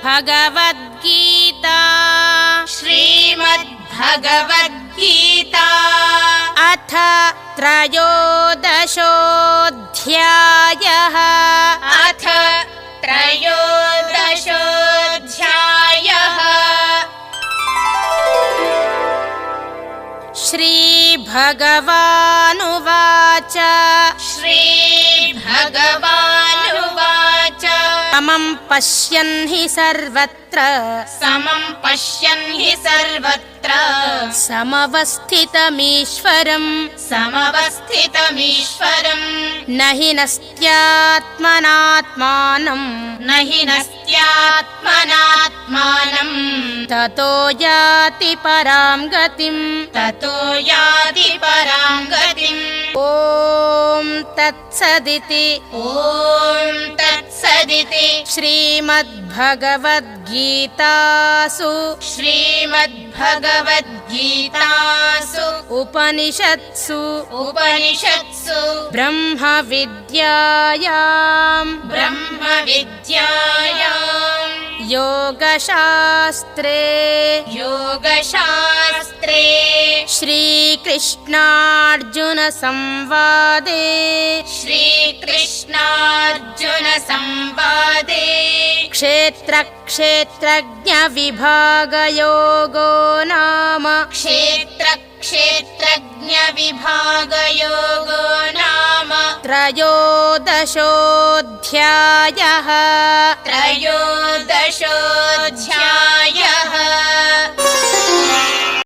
श्रीमद्भगवद्गीता श्रीमद्भगवद्गीता अथ त्रयोदशोऽध्यायः अथ त्रयोदशोऽध्यायः श्रीभगवानुवाच श्रीभगवानुवाच समं पश्यन् हि सर्वत्र समं पश्यन् हि सर्वत्र समवस्थितमीश्वरम् समवस्थितमीश्वरम् न हि नस्त्यात्मनात्मानम् न हि नस्त्यात्मनात्मानम् ततो याति परां गतिम् ततो याति परां गतिम् ॐ तत्सदिति ॐ तत्सदिति श्रीमद्भगवद्गीतासु श्रीमद्भगवद्गीतासु उपनिषत्सु ब्रह्मविद्यायाम् योगशास्त्रे श्रीकृष्णार्जुनसंवादे क्षेत्रक्षेत्रज्ञविभागयोगो नाम त्रयोदशोऽध्यायः